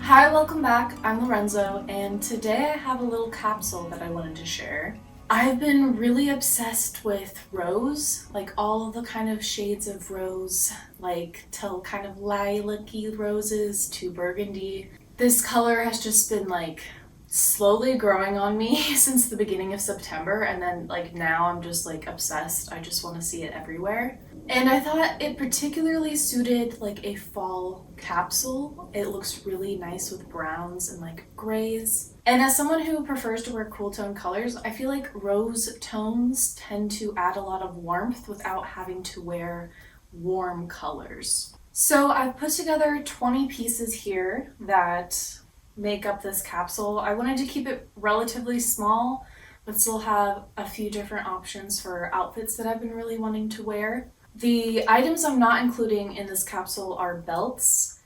Hi, welcome back. I'm Lorenzo, and today I have a little capsule that I wanted to share. I've been really obsessed with rose, like all of the kind of shades of rose, like till kind of lilac-y roses to burgundy. This color has just been like slowly growing on me since the beginning of September, and then like now I'm just like obsessed. I just want to see it everywhere. And I thought it particularly suited like a fall capsule. It looks really nice with browns and like grays. And as someone who prefers to wear cool tone colors, I feel like rose tones tend to add a lot of warmth without having to wear warm colors. So I've put together 20 pieces here that make up this capsule. I wanted to keep it relatively small, but still have a few different options for outfits that I've been really wanting to wear. The items I'm not including in this capsule are belts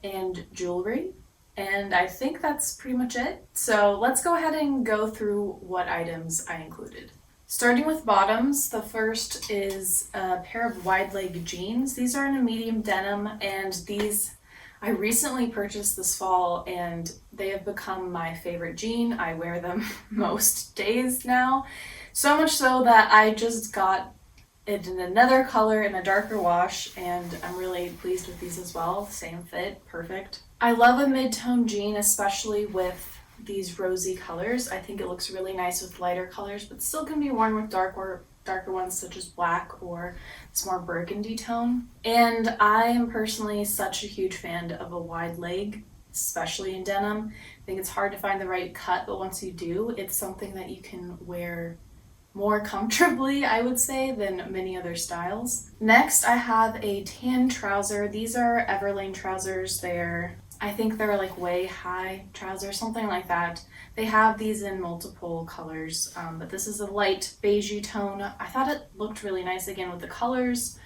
and jewelry, and I think that's pretty much it. So let's go ahead and go through what items I included. Starting with bottoms, the first is a pair of wide leg jeans. These are in a medium denim, and these I recently purchased this fall and they have become my favorite jean. I wear them most days now, so much so that I just got it in another color in a darker wash, and I'm really pleased with these as well. Same fit, perfect. I love a mid-tone jean, especially with these rosy colors. I think it looks really nice with lighter colors, but still can be worn with darker ones such as black or this more burgundy tone. And I am personally such a huge fan of a wide leg, especially in denim. I think it's hard to find the right cut, but once you do, it's something that you can wear more comfortably, I would say, than many other styles. Next, I have a tan trouser. These are Everlane trousers. I think they're like way high trousers, something like that. They have these in multiple colors, but this is a light beigey tone. I thought it looked really nice again with the colors.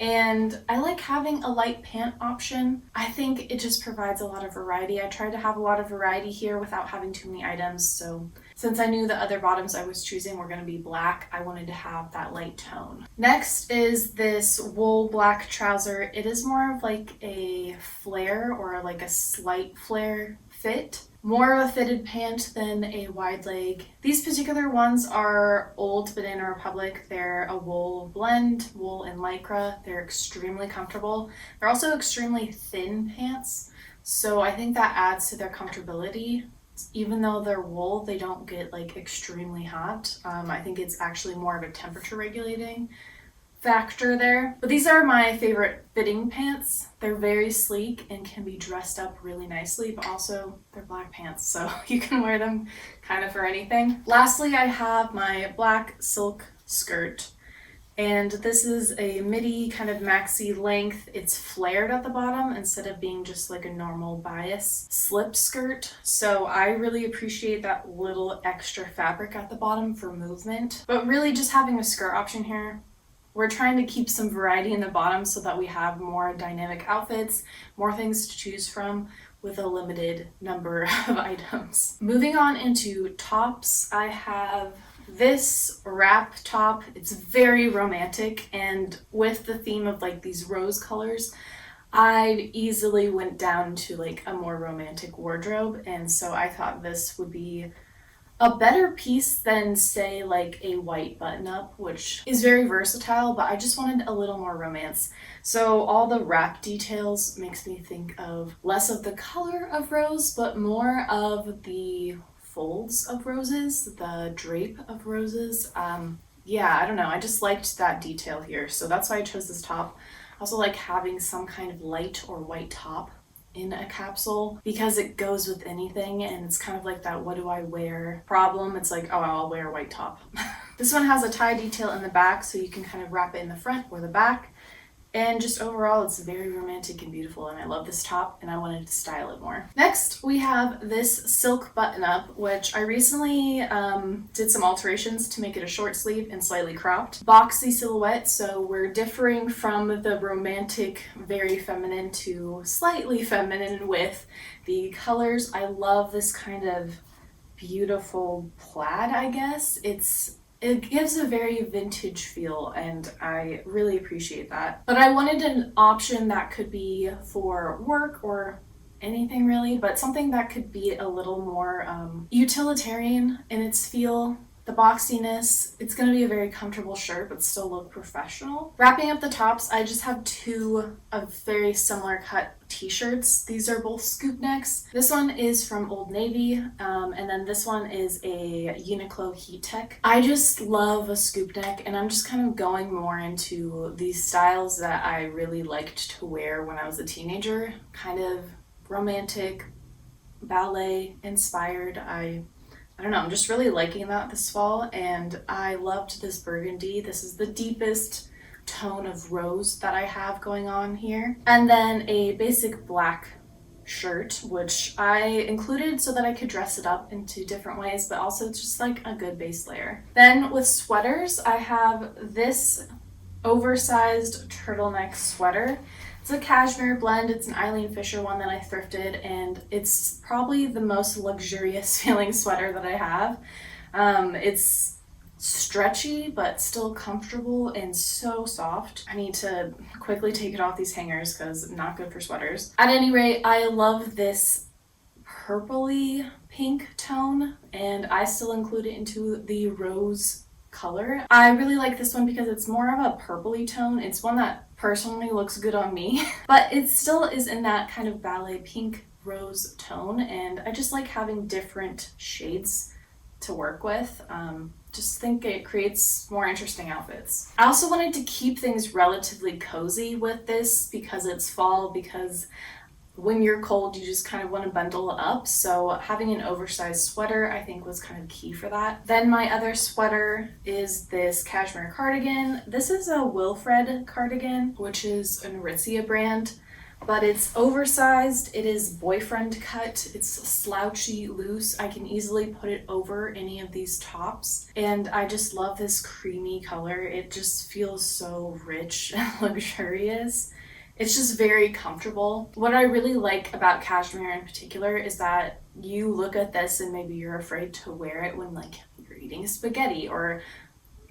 And I like having a light pant option. I think it just provides a lot of variety. I tried to have a lot of variety here without having too many items. So since I knew the other bottoms I was choosing were going to be black, I wanted to have that light tone. Next is this wool black trouser. It is more of like a flare or like a slight flare fit. More of a fitted pant than a wide leg. These particular ones are Old Banana Republic. They're a wool blend, wool and lycra. They're extremely comfortable. They're also extremely thin pants, so I think that adds to their comfortability. Even though they're wool, they don't get like extremely hot. I think it's actually more of a temperature regulating factor there. But these are my favorite fitting pants. They're very sleek and can be dressed up really nicely, but also they're black pants, so you can wear them kind of for anything. Lastly, I have my black silk skirt, and this is a midi kind of maxi length. It's flared at the bottom instead of being just like a normal bias slip skirt. So I really appreciate that little extra fabric at the bottom for movement, but really just having a skirt option here. We're trying to keep some variety in the bottom so that we have more dynamic outfits, more things to choose from with a limited number of items. Moving on into tops, I have this wrap top. It's very romantic, and with the theme of like these rose colors, I easily went down to like a more romantic wardrobe, and so I thought this would be a better piece than say like a white button-up, which is very versatile, but I just wanted a little more romance. So all the wrap details makes me think of less of the color of rose, but more of the folds of roses, the drape of roses. Yeah, I don't know, I just liked that detail here, so that's why I chose this top. I also like having some kind of light or white top in a capsule because it goes with anything, and it's kind of like that what do I wear problem. It's like, oh, I'll wear a white top. This one has a tie detail in the back, so you can kind of wrap it in the front or the back, and just overall it's very romantic and beautiful, and I love this top and I wanted to style it more. Next we have this silk button up, which I recently did some alterations to make it a short sleeve and slightly cropped. Boxy silhouette, so we're differing from the romantic very feminine to slightly feminine with the colors. I love this kind of beautiful plaid, I guess. It gives a very vintage feel, and I really appreciate that. But I wanted an option that could be for work or anything really, but something that could be a little more utilitarian in its feel. The boxiness, it's going to be a very comfortable shirt but still look professional. Wrapping up the tops, I just have two of very similar cut t-shirts. These are both scoop necks. This one is from Old Navy, and then this one is a Uniqlo Heat Tech. I just love a scoop neck, and I'm just kind of going more into these styles that I really liked to wear when I was a teenager. Kind of romantic, ballet inspired. I don't know, I'm just really liking that this fall, and I loved this burgundy. This is the deepest tone of rose that I have going on here. And then a basic black shirt, which I included so that I could dress it up into different ways, but also just like a good base layer. Then with sweaters, I have this oversized turtleneck sweater. It's a cashmere blend. It's an Eileen Fisher one that I thrifted, and it's probably the most luxurious feeling sweater that I have. It's stretchy but still comfortable and so soft. I need to quickly take it off these hangers because not good for sweaters. At any rate, I love this purpley pink tone, and I still include it into the rose color. I really like this one because it's more of a purpley tone. It's one that personally looks good on me, but it still is in that kind of ballet pink rose tone, and I just like having different shades to work with. Just think it creates more interesting outfits. I also wanted to keep things relatively cozy with this because it's fall, because when you're cold, you just kind of want to bundle up. So having an oversized sweater, I think, was kind of key for that. Then my other sweater is this cashmere cardigan. This is a Wilfred cardigan, which is an Aritzia brand, but it's oversized. It is boyfriend cut. It's slouchy loose. I can easily put it over any of these tops. And I just love this creamy color. It just feels so rich and luxurious. It's just very comfortable. What I really like about cashmere in particular is that you look at this and maybe you're afraid to wear it when like you're eating spaghetti or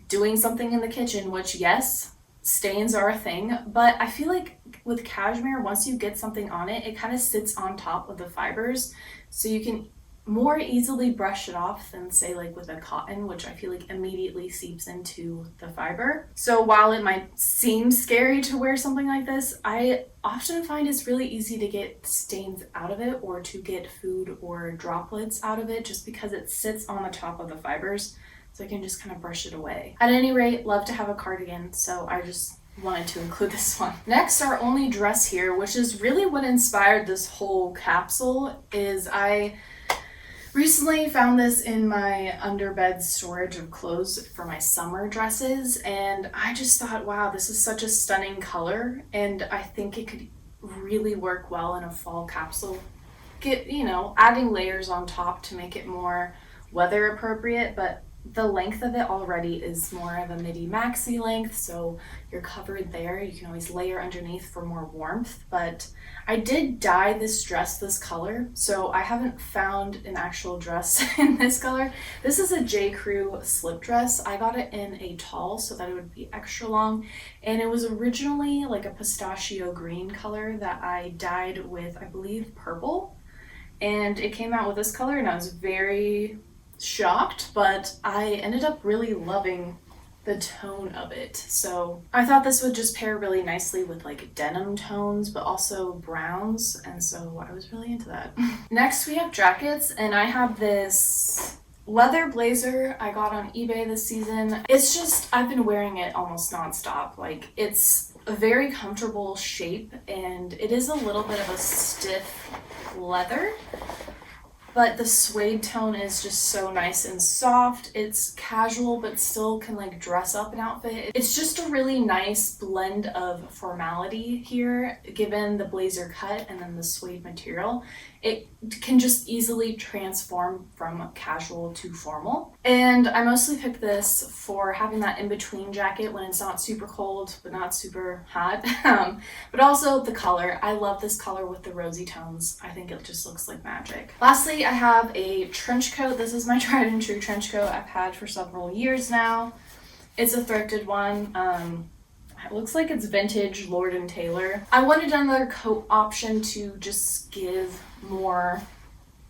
doing something in the kitchen, which yes, stains are a thing, but I feel like with cashmere, once you get something on it, it kind of sits on top of the fibers, so you can more easily brush it off than say like with a cotton, which I feel like immediately seeps into the fiber. So while it might seem scary to wear something like this, I often find it's really easy to get stains out of it or to get food or droplets out of it just because it sits on the top of the fibers, so I can just kind of brush it away. At any rate, love to have a cardigan, so I just wanted to include this one. Next, our only dress here, which is really what inspired this whole capsule, is I recently found this in my underbed storage of clothes for my summer dresses, and I just thought, wow, this is such a stunning color, and I think it could really work well in a fall capsule. Adding layers on top to make it more weather appropriate, but the length of it already is more of a midi maxi length, so you're covered there. You can always layer underneath for more warmth, but I did dye this dress this color, so I haven't found an actual dress in this color. This is a J. Crew slip dress. I got it in a tall so that it would be extra long, and it was originally like a pistachio green color that I dyed with, I believe, purple, and it came out with this color, and I was very shocked, but I ended up really loving the tone of it. So I thought this would just pair really nicely with like denim tones, but also browns, and so I was really into that. Next we have jackets, and I have this leather blazer I got on eBay this season. It's just, I've been wearing it almost nonstop. Like, it's a very comfortable shape, and it is a little bit of a stiff leather, but the suede tone is just so nice and soft. It's casual, but still can like dress up an outfit. It's just a really nice blend of formality here, given the blazer cut and then the suede material. It can just easily transform from casual to formal. And I mostly picked this for having that in-between jacket when it's not super cold, but not super hot. But also the color. I love this color with the rosy tones. I think it just looks like magic. Lastly, I have a trench coat. This is my tried and true trench coat I've had for several years now. It's a thrifted one. I It looks like it's vintage Lord & Taylor. I wanted another coat option to just give more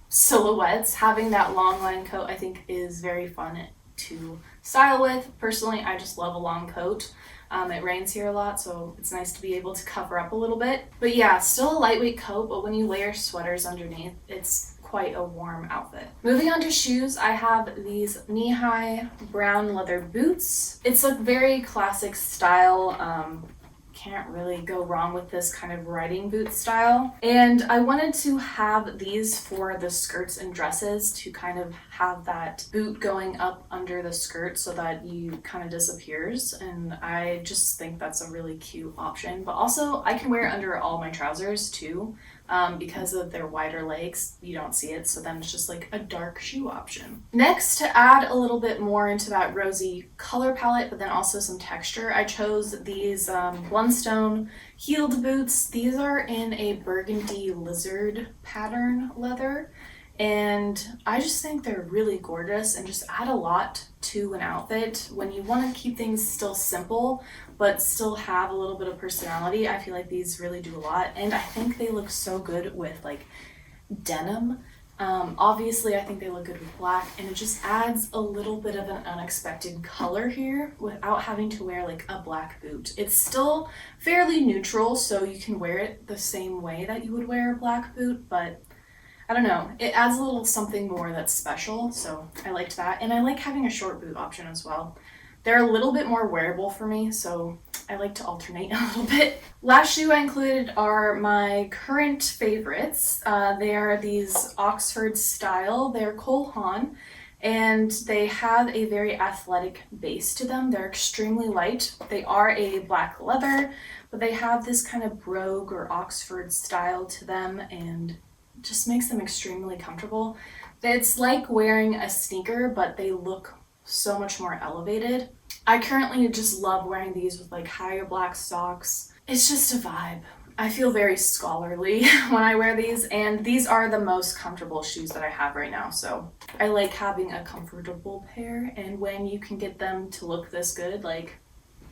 silhouettes. Having that long line coat I think is very fun to style with. Personally, I just love a long coat. It rains here a lot, so it's nice to be able to cover up a little bit. But yeah, still a lightweight coat, but when you layer sweaters underneath, it's quite a warm outfit. Moving on to shoes, I have these knee-high brown leather boots. It's a very classic style. Can't really go wrong with this kind of riding boot style. And I wanted to have these for the skirts and dresses to kind of have that boot going up under the skirt so that you kind of disappears. And I just think that's a really cute option. But also I can wear it under all my trousers too. Because of their wider legs, you don't see it, so then it's just like a dark shoe option. Next, to add a little bit more into that rosy color palette, but then also some texture, I chose these Blundstone heeled boots. These are in a burgundy lizard pattern leather, and I just think they're really gorgeous and just add a lot to an outfit. When you want to keep things still simple but still have a little bit of personality, I feel like these really do a lot, and I think they look so good with like denim. Obviously I think they look good with black, and it just adds a little bit of an unexpected color here without having to wear like a black boot. It's still fairly neutral, so you can wear it the same way that you would wear a black boot, but I don't know, it adds a little something more that's special, so I liked that. And I like having a short boot option as well. They're a little bit more wearable for me, so I like to alternate a little bit. Last shoe I included are my current favorites. They are these Oxford style. They're Cole Haan, and they have a very athletic base to them. They're extremely light. They are a black leather, but they have this kind of brogue or Oxford style to them, and just makes them extremely comfortable. It's like wearing a sneaker, but they look so much more elevated. I currently just love wearing these with like higher black socks. It's just a vibe. I feel very scholarly when I wear these, and these are the most comfortable shoes that I have right now, so I like having a comfortable pair, and when you can get them to look this good, like,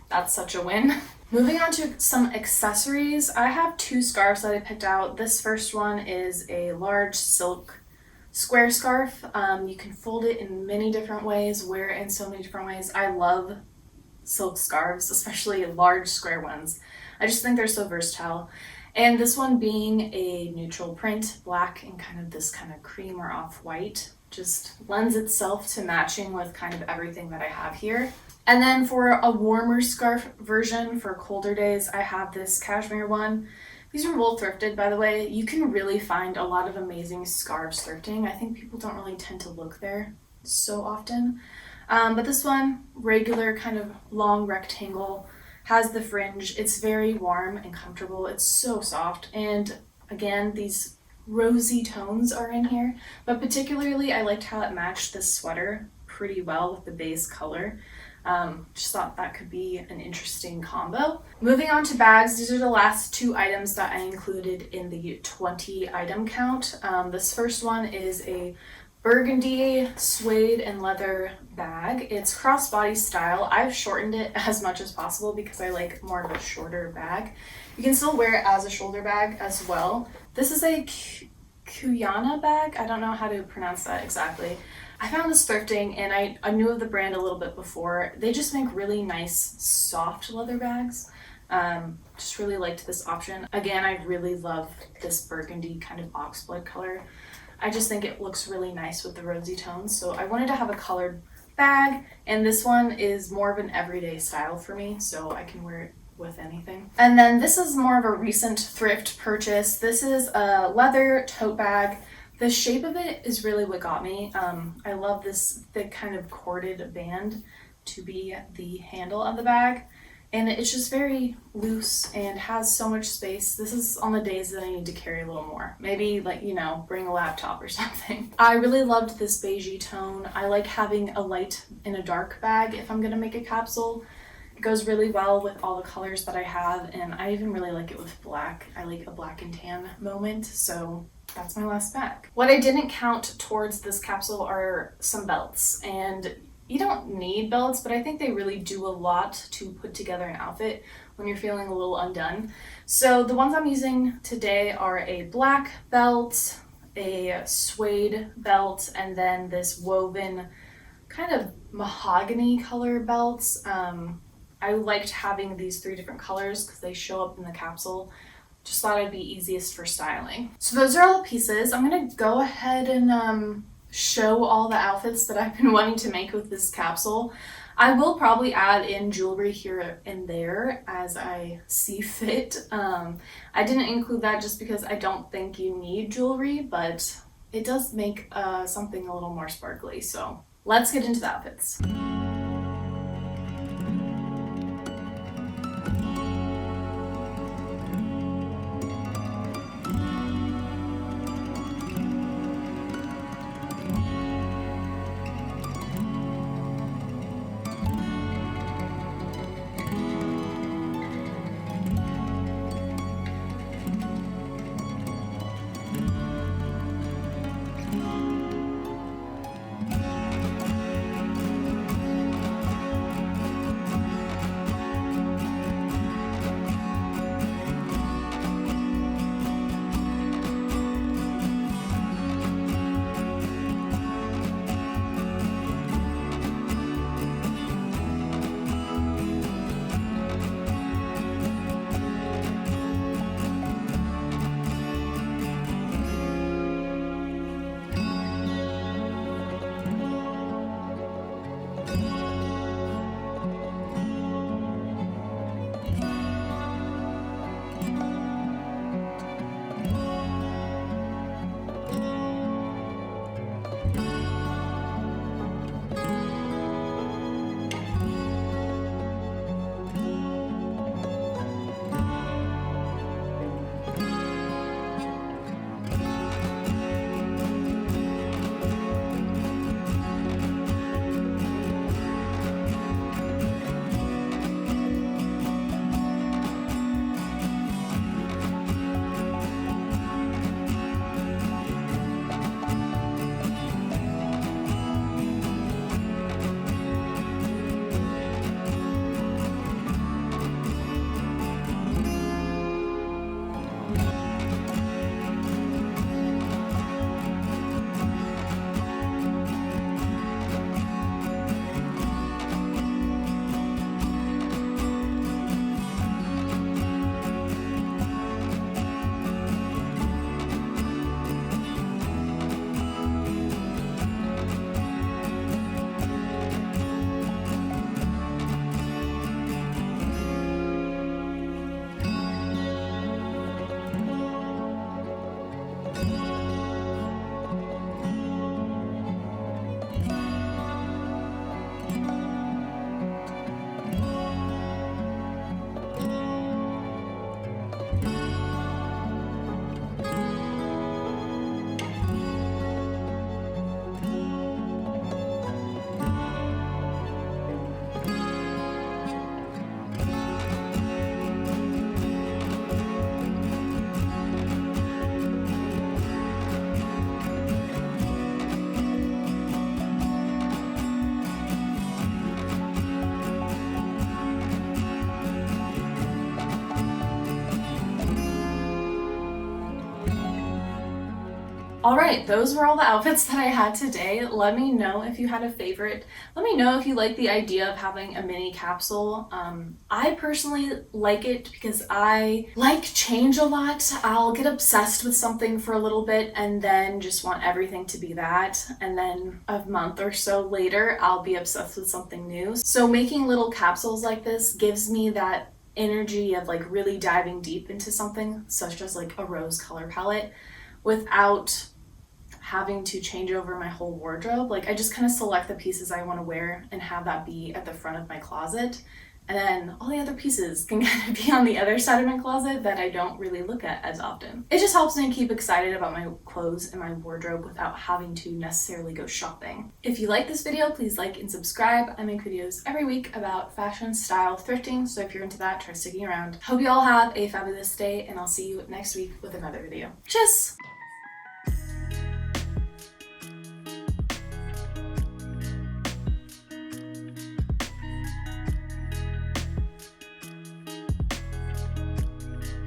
that's such a win. Moving on to some accessories, I have two scarves that I picked out. This first one is a large silk square scarf. You can fold it in many different ways, wear it in so many different ways. I love silk scarves, especially large square ones. I just think they're so versatile. And this one being a neutral print, black and kind of this kind of cream or off-white, just lends itself to matching with kind of everything that I have here. And then for a warmer scarf version for colder days, I have this cashmere one. These were both thrifted, by the way. You can really find a lot of amazing scarves thrifting. I think people don't really tend to look there so often. But this one, regular kind of long rectangle, has the fringe. It's very warm and comfortable. It's so soft. And again, these rosy tones are in here. But particularly, I liked how it matched this sweater pretty well with the base color. Just thought that could be an interesting combo. Moving on to bags, these are the last two items that I included in the 20 item count. This first one is a burgundy suede and leather bag. It's crossbody style. I've shortened it as much as possible because I like more of a shorter bag. You can still wear it as a shoulder bag as well. This is a Kuyana bag. I don't know how to pronounce that exactly. I found this thrifting, and I knew of the brand a little bit before. They just make really nice soft leather bags. Just really liked this option. Again, I really love this burgundy kind of oxblood color. I just think it looks really nice with the rosy tones, so I wanted to have a colored bag, and this one is more of an everyday style for me, so I can wear it with anything. And then this is more of a recent thrift purchase. This is a leather tote bag. The shape of it is really what got me. I love this thick kind of corded band to be the handle of the bag. And it's just very loose and has so much space. This is on the days that I need to carry a little more. Maybe like, bring a laptop or something. I really loved this beigey tone. I like having a light and a dark bag if I'm gonna make a capsule. It goes really well with all the colors that I have, and I even really like it with black. I like a black and tan moment, so that's my last bag. What I didn't count towards this capsule are some belts, and You don't need belts, but I think they really do a lot to put together an outfit when you're feeling a little undone. So the ones I'm using today are a black belt, a suede belt, and then this woven kind of mahogany color belts. I liked having these 3 different colors because they show up in the capsule. Just thought it'd be easiest for styling. So those are all the pieces. I'm gonna go ahead and show all the outfits that I've been wanting to make with this capsule. I will probably add in jewelry here and there as I see fit. I didn't include that just because I don't think you need jewelry, but it does make something a little more sparkly. So let's get into the outfits. All right, those were all the outfits that I had today. Let me know if you had a favorite. Let me know if you like the idea of having a mini capsule. I personally like it because I like change a lot. I'll get obsessed with something for a little bit and then just want everything to be that. And then a month or so later, I'll be obsessed with something new. So making little capsules like this gives me that energy of like really diving deep into something, such as like a rose color palette, without having to change over my whole wardrobe. Like I just kind of select the pieces I want to wear and have that be at the front of my closet. And then all the other pieces can kind of be on the other side of my closet that I don't really look at as often. It just helps me keep excited about my clothes and my wardrobe without having to necessarily go shopping. If you like this video, please like and subscribe. I make videos every week about fashion, style, thrifting, so if you're into that, try sticking around. Hope you all have a fabulous day, and I'll see you next week with another video. Cheers!